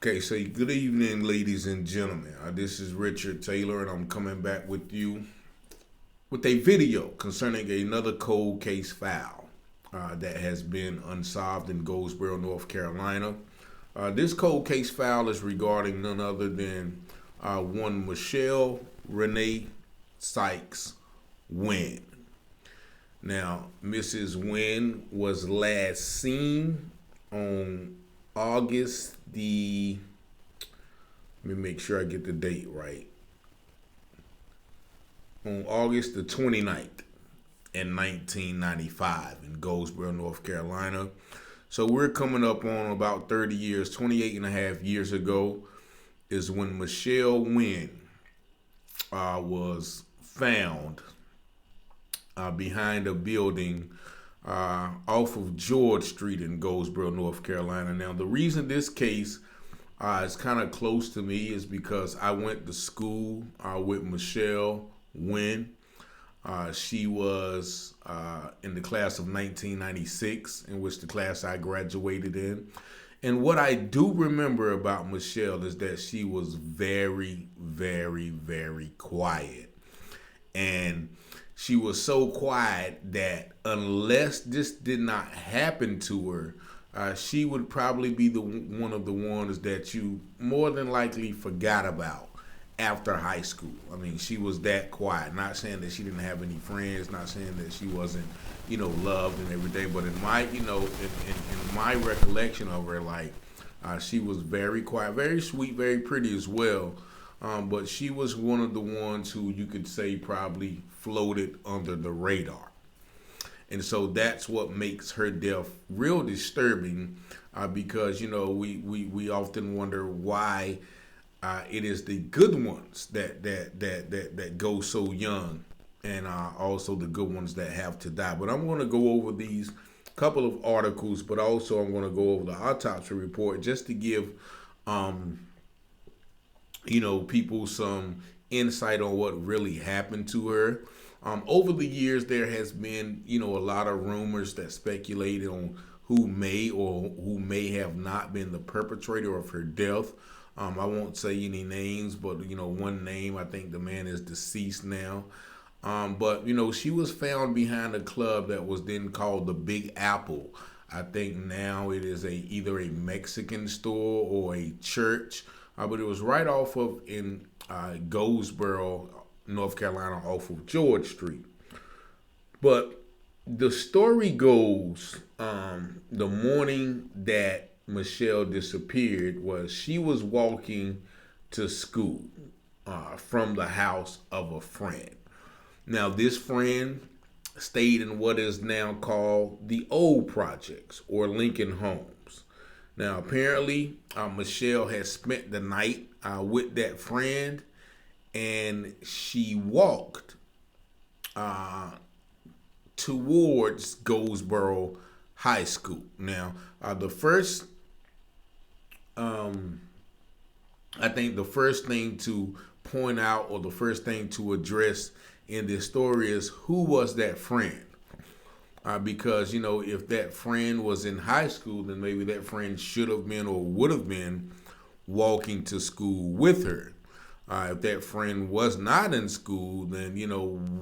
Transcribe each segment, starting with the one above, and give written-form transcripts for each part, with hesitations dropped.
Okay, so good evening, ladies and gentlemen. This is Richard Taylor, and I'm coming back with you with a video concerning another cold case file that has been unsolved in Goldsboro, North Carolina. This cold case file is regarding none other than one Machelle Renee Sykes Wynn. Now, Mrs. Wynn was last seen on August the, let me make sure I get the date right, on August the 29th in 1995 in Goldsboro, North Carolina. So we're coming up on about 30 years, 28 and a half years ago is when Machelle Wynn was found behind a building off of George Street in Goldsboro, North Carolina. Now, the reason this case is kind of close to me is because I went to school with Machelle Wynn. She was in the class of 1996, in which the class I graduated in. And what I do remember about Machelle is that she was very, very, very quiet. And she was so quiet that unless this did not happen to her, she would probably be one of the ones that you more than likely forgot about after high school. I mean, she was that quiet. Not saying that she didn't have any friends, not saying that she wasn't, loved and everything, but in my, in my recollection of her, she was very quiet, very sweet, very pretty as well. But she was one of the ones who you could say probably floated under the radar. And so that's what makes her death real disturbing because, we often wonder why it is the good ones that go so young and also the good ones that have to die. But I'm going to go over these couple of articles, but also I'm going to go over the autopsy report just to give people some insight on what really happened to her. Over the years, there has been, a lot of rumors that speculate on who may or who may have not been the perpetrator of her death. I won't say any names, but, one name, I think the man is deceased now. But she was found behind a club that was then called the Big Apple. I think now it is either a Mexican store or a church. But it was right off of in Goldsboro, North Carolina, off of George Street. But the story goes, the morning that Machelle disappeared was she was walking to school from the house of a friend. Now, this friend stayed in what is now called the Old Projects or Lincoln Homes. Now, apparently, Machelle had spent the night with that friend, and she walked towards Goldsboro High School. Now, the first, I think the first thing to point out or the first thing to address in this story is who was that friend? Because, if that friend was in high school, then maybe that friend should have been or would have been walking to school with her. If that friend was not in school, then,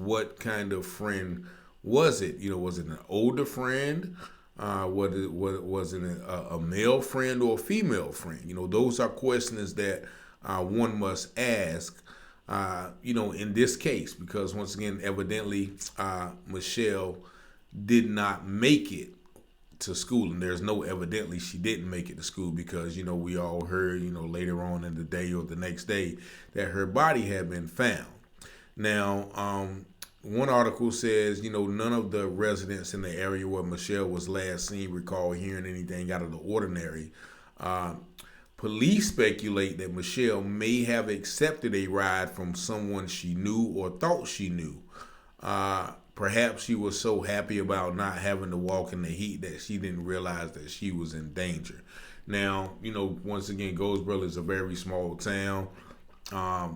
what kind of friend was it? Was it an older friend? Was it a male friend or a female friend? Those are questions that one must ask, in this case, because once again, evidently, Machelle did not make it to school, and there's no evidently she didn't make it to school because we all heard later on in the day or the next day that her body had been found. Now, one article says none of the residents in the area where Machelle was last seen recall hearing anything out of the ordinary. Police speculate that Machelle may have accepted a ride from someone she knew or thought she knew. Perhaps she was so happy about not having to walk in the heat that she didn't realize that she was in danger. Now, once again, Goldsboro is a very small town. I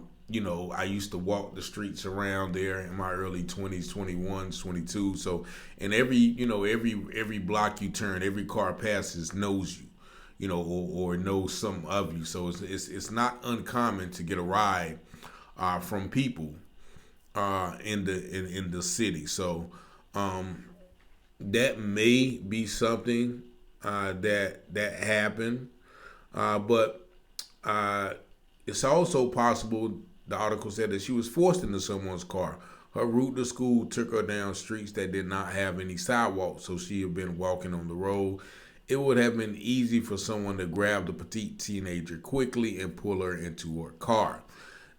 used to walk the streets around there in my early 20s, 21s, 22. So, and every block you turn, every car passes knows you. or know some of you. So it's not uncommon to get a ride from people in the city. So that may be something that happened, but it's also possible. The article said that she was forced into someone's car. Her route to school took her down streets that did not have any sidewalks, so she had been walking on the road. It would have been easy for someone to grab the petite teenager quickly and pull her into her car.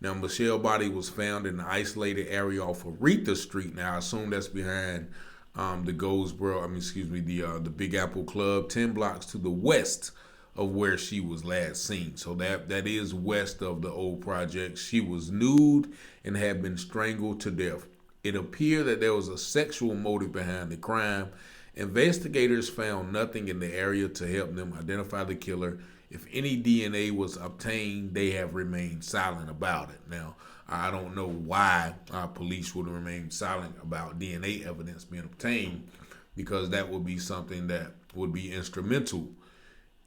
Now, Machelle's body was found in an isolated area off of Aretha Street. Now, I assume that's behind the Goldsboro, the Big Apple Club, 10 blocks to the west of where she was last seen. So that is west of the old project. She was nude and had been strangled to death. It appeared that there was a sexual motive behind the crime. Investigators found nothing in the area to help them identify the killer. If any DNA was obtained, they have remained silent about it. Now, I don't know why police would remain silent about DNA evidence being obtained, because that would be something that would be instrumental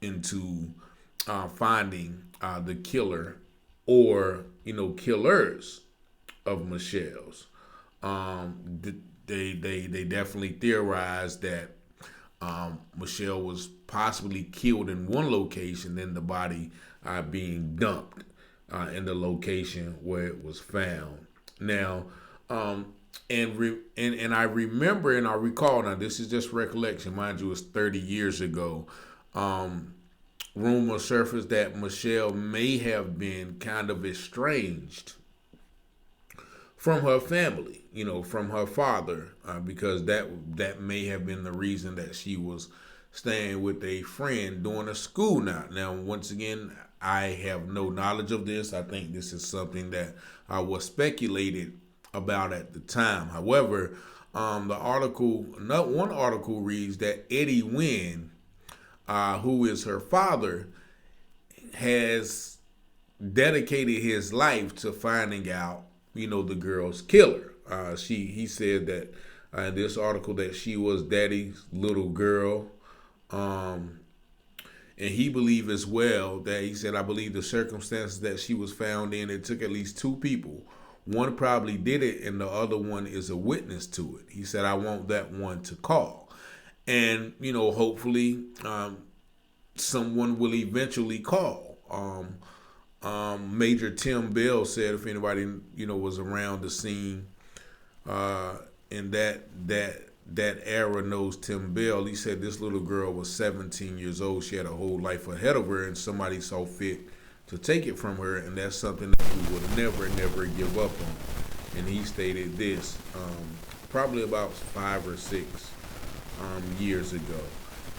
into finding the killer or killers of Machelle's. They definitely theorized that Machelle was possibly killed in one location, then the body being dumped in the location where it was found. Now, and I remember and I recall, now this is just recollection, mind you, it's 30 years ago. Rumor surfaced that Machelle may have been kind of estranged from her family, from her father, because that may have been the reason that she was staying with a friend during a school night. Now, once again, I have no knowledge of this. I think this is something that was speculated about at the time. However, one article reads that Eddie Wynn, who is her father, has dedicated his life to finding out, the girl's killer. He said that in this article that she was daddy's little girl. And he believed as well that he said, I believe the circumstances that she was found in, it took at least two people. One probably did it and the other one is a witness to it. He said, I want that one to call. And, hopefully someone will eventually call. Major Tim Bell said, if anybody, was around the scene in that era knows Tim Bell, he said this little girl was 17 years old. She had a whole life ahead of her, and somebody saw fit to take it from her, and that's something that we would never give up on. And he stated this probably about 5 or 6 years ago.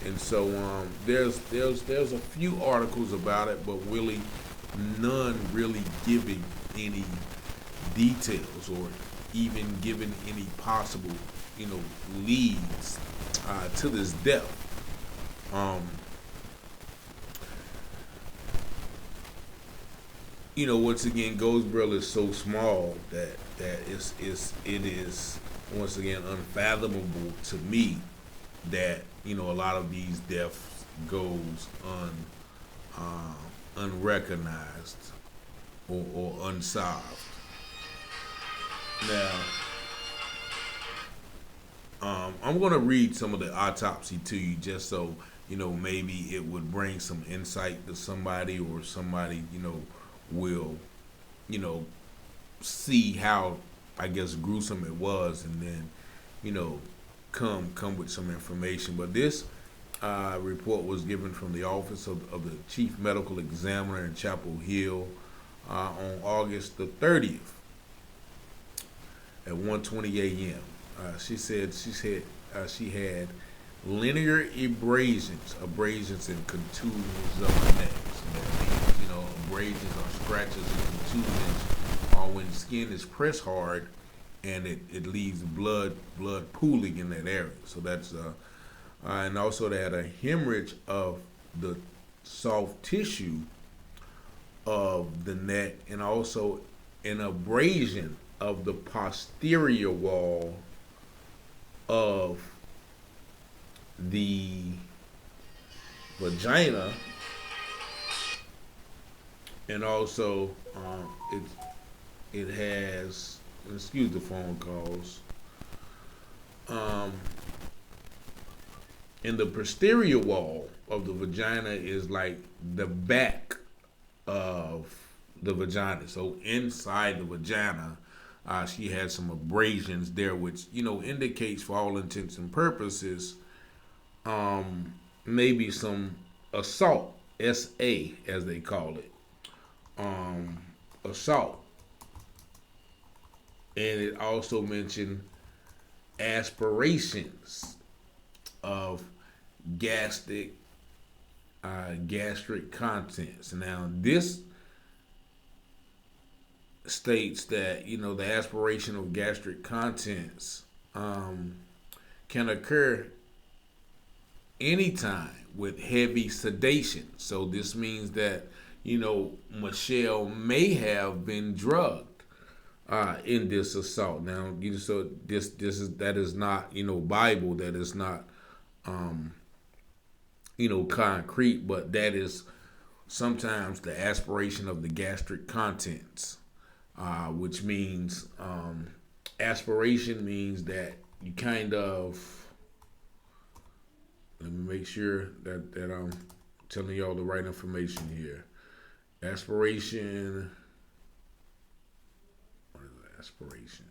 And so there's a few articles about it, but really none really giving any details or even giving any possible leads to this death. Once again, Goldsboro is so small that it is once again unfathomable to me that a lot of these deaths goes unrecognized or unsolved. Now, I'm going to read some of the autopsy to you just so, maybe it would bring some insight to somebody, or somebody, will, see how, I guess, gruesome it was, and then, come with some information. But this report was given from the office of the chief medical examiner in Chapel Hill on August the 30th at 1:20 a.m. She said she had linear abrasions and contusions of the neck. So that means, abrasions or scratches and contusions are when the skin is pressed hard and it leaves blood pooling in that area. So that's and also they had a hemorrhage of the soft tissue of the neck, and also an abrasion of the posterior wall of the vagina And also, it has, excuse the phone calls. Um, in the posterior wall of the vagina is like the back of the vagina. So inside the vagina, she had some abrasions there, which indicates, for all intents and purposes, maybe some assault, SA as they call it, assault. And it also mentioned aspirations of gastric gastric contents. Now, this states that the aspiration of gastric contents can occur anytime with heavy sedation. So this means that Machelle may have been drugged in this assault. Now, so this is that is not Bible. That is not concrete, but that is sometimes the aspiration of the gastric contents, which means aspiration means that you kind of, let me make sure that I'm telling y'all the right information here. Aspiration, what is aspiration?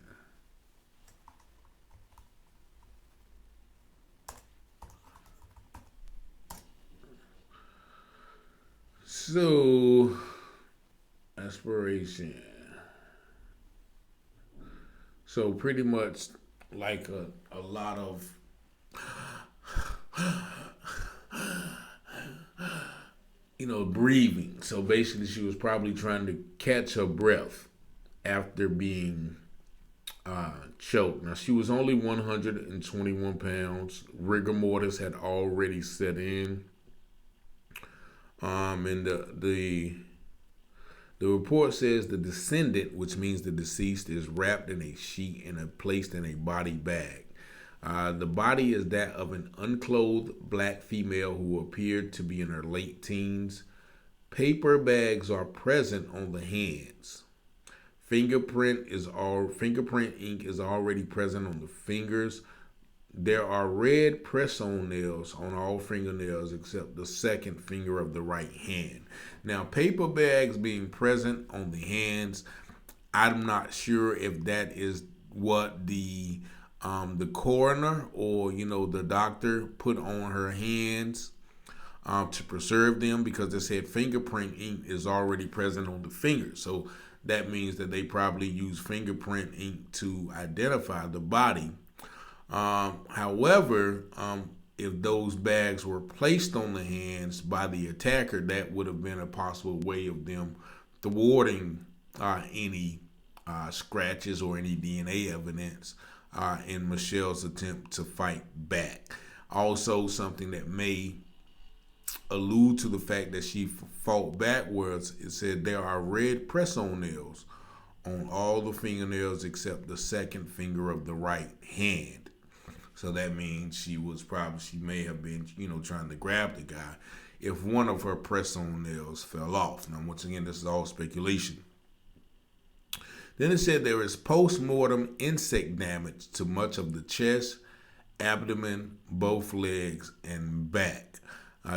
So, aspiration. So pretty much like a lot of breathing. So basically, she was probably trying to catch her breath after being choked. Now, she was only 121 pounds. Rigor mortis had already set in. And the report says the descendant, which means the deceased, is wrapped in a sheet and placed in a body bag. The body is that of an unclothed black female who appeared to be in her late teens. Paper bags are present on the hands. Fingerprint ink is already present on the fingers. There are red press-on nails on all fingernails except the second finger of the right hand. Now, paper bags being present on the hands, I'm not sure if that is what the coroner or the doctor put on her hands to preserve them, because they said fingerprint ink is already present on the fingers. So that means that they probably use fingerprint ink to identify the body. However, if those bags were placed on the hands by the attacker, that would have been a possible way of them thwarting any scratches or any DNA evidence in Machelle's attempt to fight back. Also, something that may allude to the fact that she fought backwards, it said there are red press-on nails on all the fingernails except the second finger of the right hand. So that means she may have been, trying to grab the guy if one of her press-on nails fell off. Now, once again, this is all speculation. Then it said there is post-mortem insect damage to much of the chest, abdomen, both legs, and back.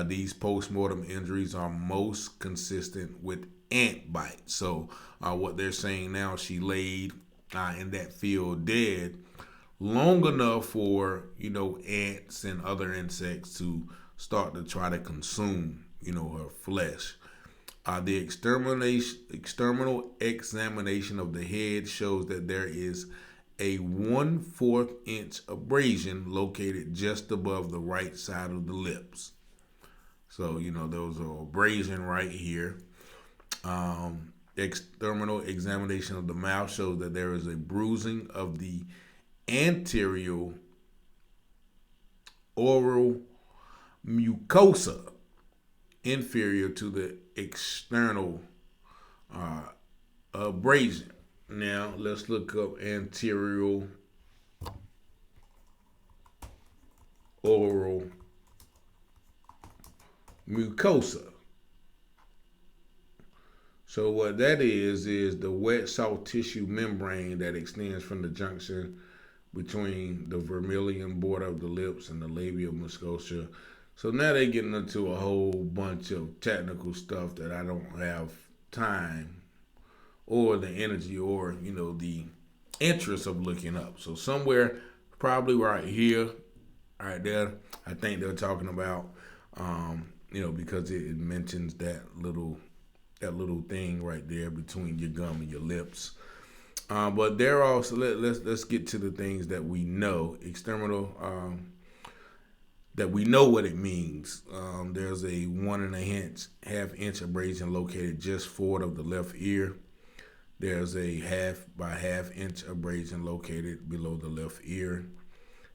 These post-mortem injuries are most consistent with ant bites. So what they're saying now, she laid in that field dead long enough for ants and other insects to start to try to consume her flesh. The external examination of the head shows that there is a 1/4 inch abrasion located just above the right side of the lips. So there was an abrasion right here. External examination of the mouth shows that there is a bruising of the anterior oral mucosa inferior to the external abrasion. Now let's look up anterior oral mucosa. So what that is the wet soft tissue membrane that extends from the junction between the vermilion border of the lips and the labia mucosa. So now they're getting into a whole bunch of technical stuff that I don't have time or the energy or the interest of looking up. So somewhere, probably right here, right there, I think they're talking about, because it mentions that little thing right there between your gum and your lips. But there also let's get to the things that we know. External, that we know what it means. There's a 1.5 inch abrasion located just forward of the left ear. There's a 1/2 inch abrasion located below the left ear.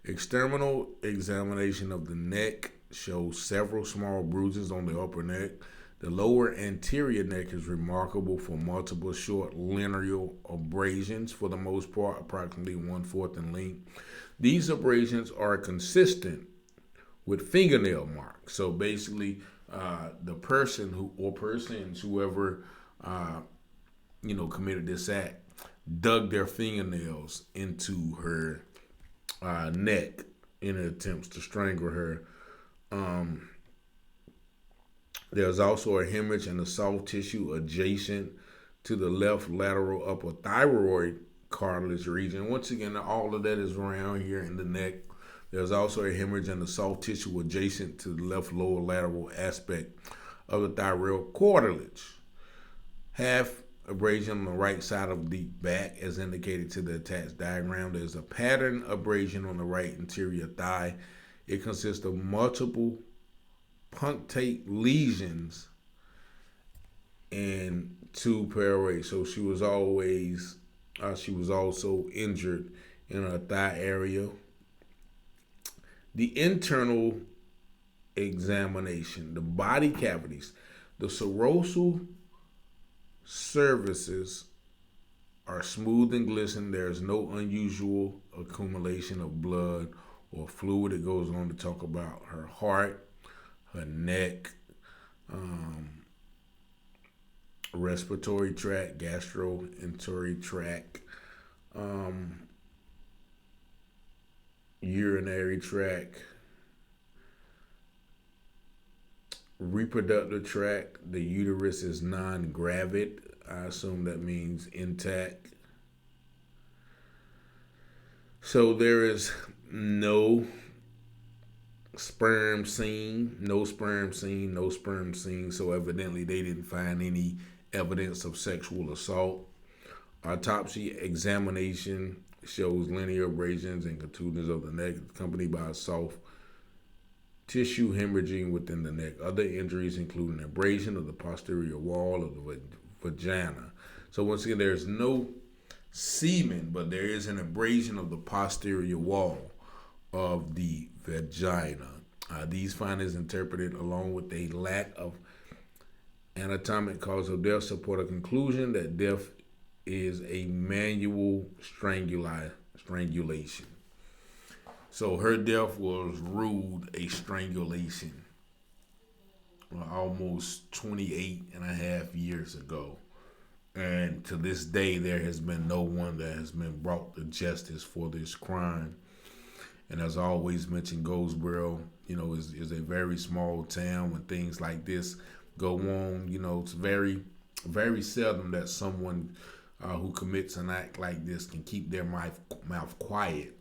External examination of the neck shows several small bruises on the upper neck. The lower anterior neck is remarkable for multiple short linear abrasions, for the most part approximately 1/4 in length. These abrasions are consistent with fingernail marks. So basically, the person or persons, whoever committed this act, dug their fingernails into her neck in attempts to strangle her. There's also a hemorrhage in the soft tissue adjacent to the left lateral upper thyroid cartilage region. Once again, all of that is around here in the neck. There's also a hemorrhage in the soft tissue adjacent to the left lower lateral aspect of the thyroid cartilage. Half abrasion on the right side of the back, as indicated to the attached diagram. There's a pattern abrasion on the right interior thigh. It consists of multiple punctate lesions and 2 parallel. So she was also injured in her thigh area. The internal examination, the body cavities, the serosal surfaces are smooth and glistening. There's no unusual accumulation of blood or fluid. It goes on to talk about her heart, her neck, respiratory tract, gastroenteric tract, urinary tract, reproductive tract. The uterus is non-gravid. I assume that means intact. So there is no sperm seen. So evidently they didn't find any evidence of sexual assault. Autopsy examination shows linear abrasions and contusions of the neck, accompanied by soft tissue hemorrhaging within the neck. Other injuries include an abrasion of the posterior wall of the vagina. So once again, there's no semen, but there is an abrasion of the posterior wall of the vagina. These findings interpreted along with a lack of anatomic cause of death support a conclusion that death is a manual strangulation. So her death was ruled a strangulation almost 28 and a half years ago. And to this day, there has been no one that has been brought to justice for this crime. And as I always mention, Goldsboro, is a very small town. When things like this go on, it's very, very seldom that someone who commits an act like this can keep their mouth quiet,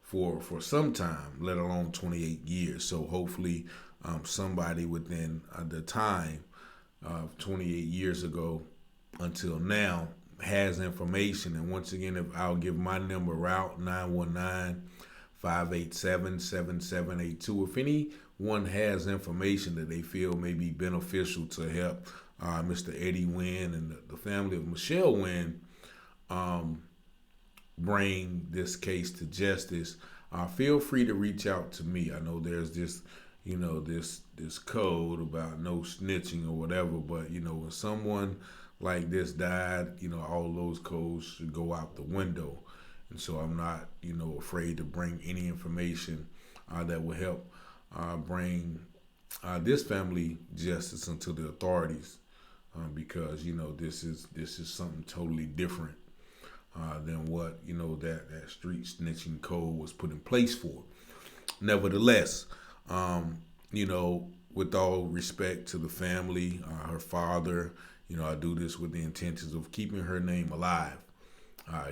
for some time, let alone 28 years. So hopefully somebody within the time of 28 years ago until now has information. And once again, if I'll give my number out, 919-587-7782. If anyone has information that they feel may be beneficial to help Mr. Eddie Wynn and the family of Machelle Wynn bring this case to justice, feel free to reach out to me. I know there's this code about no snitching or whatever, but when someone like this died, all those codes should go out the window. And so I'm not, afraid to bring any information that will help bring this family justice unto the authorities. because this is something totally different than what that street snitching code was put in place for. Nevertheless, you know, with all respect to the family, her father, I do this with the intentions of keeping her name alive.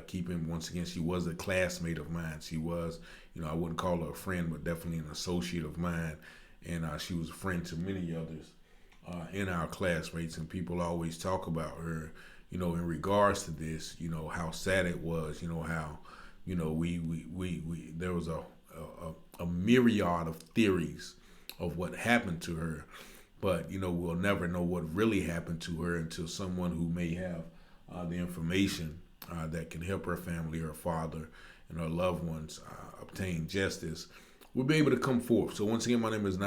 Keeping, once again, she was a classmate of mine. She was, I wouldn't call her a friend, but definitely an associate of mine. And she was a friend to many others in our classmates. And people always talk about her, in regards to this, how sad it was, how, we there was a myriad of theories of what happened to her. But, we'll never know what really happened to her until someone who may have the information that can help her family, her father, and her loved ones obtain justice will be able to come forth. So once again, my name is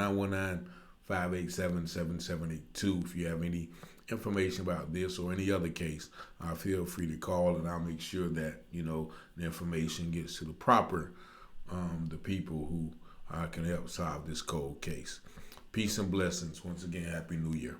919-587-7782. If you have any information about this or any other case, feel free to call, and I'll make sure that, the information gets to the proper, the people who can help solve this cold case. Peace and blessings. Once again, Happy New Year.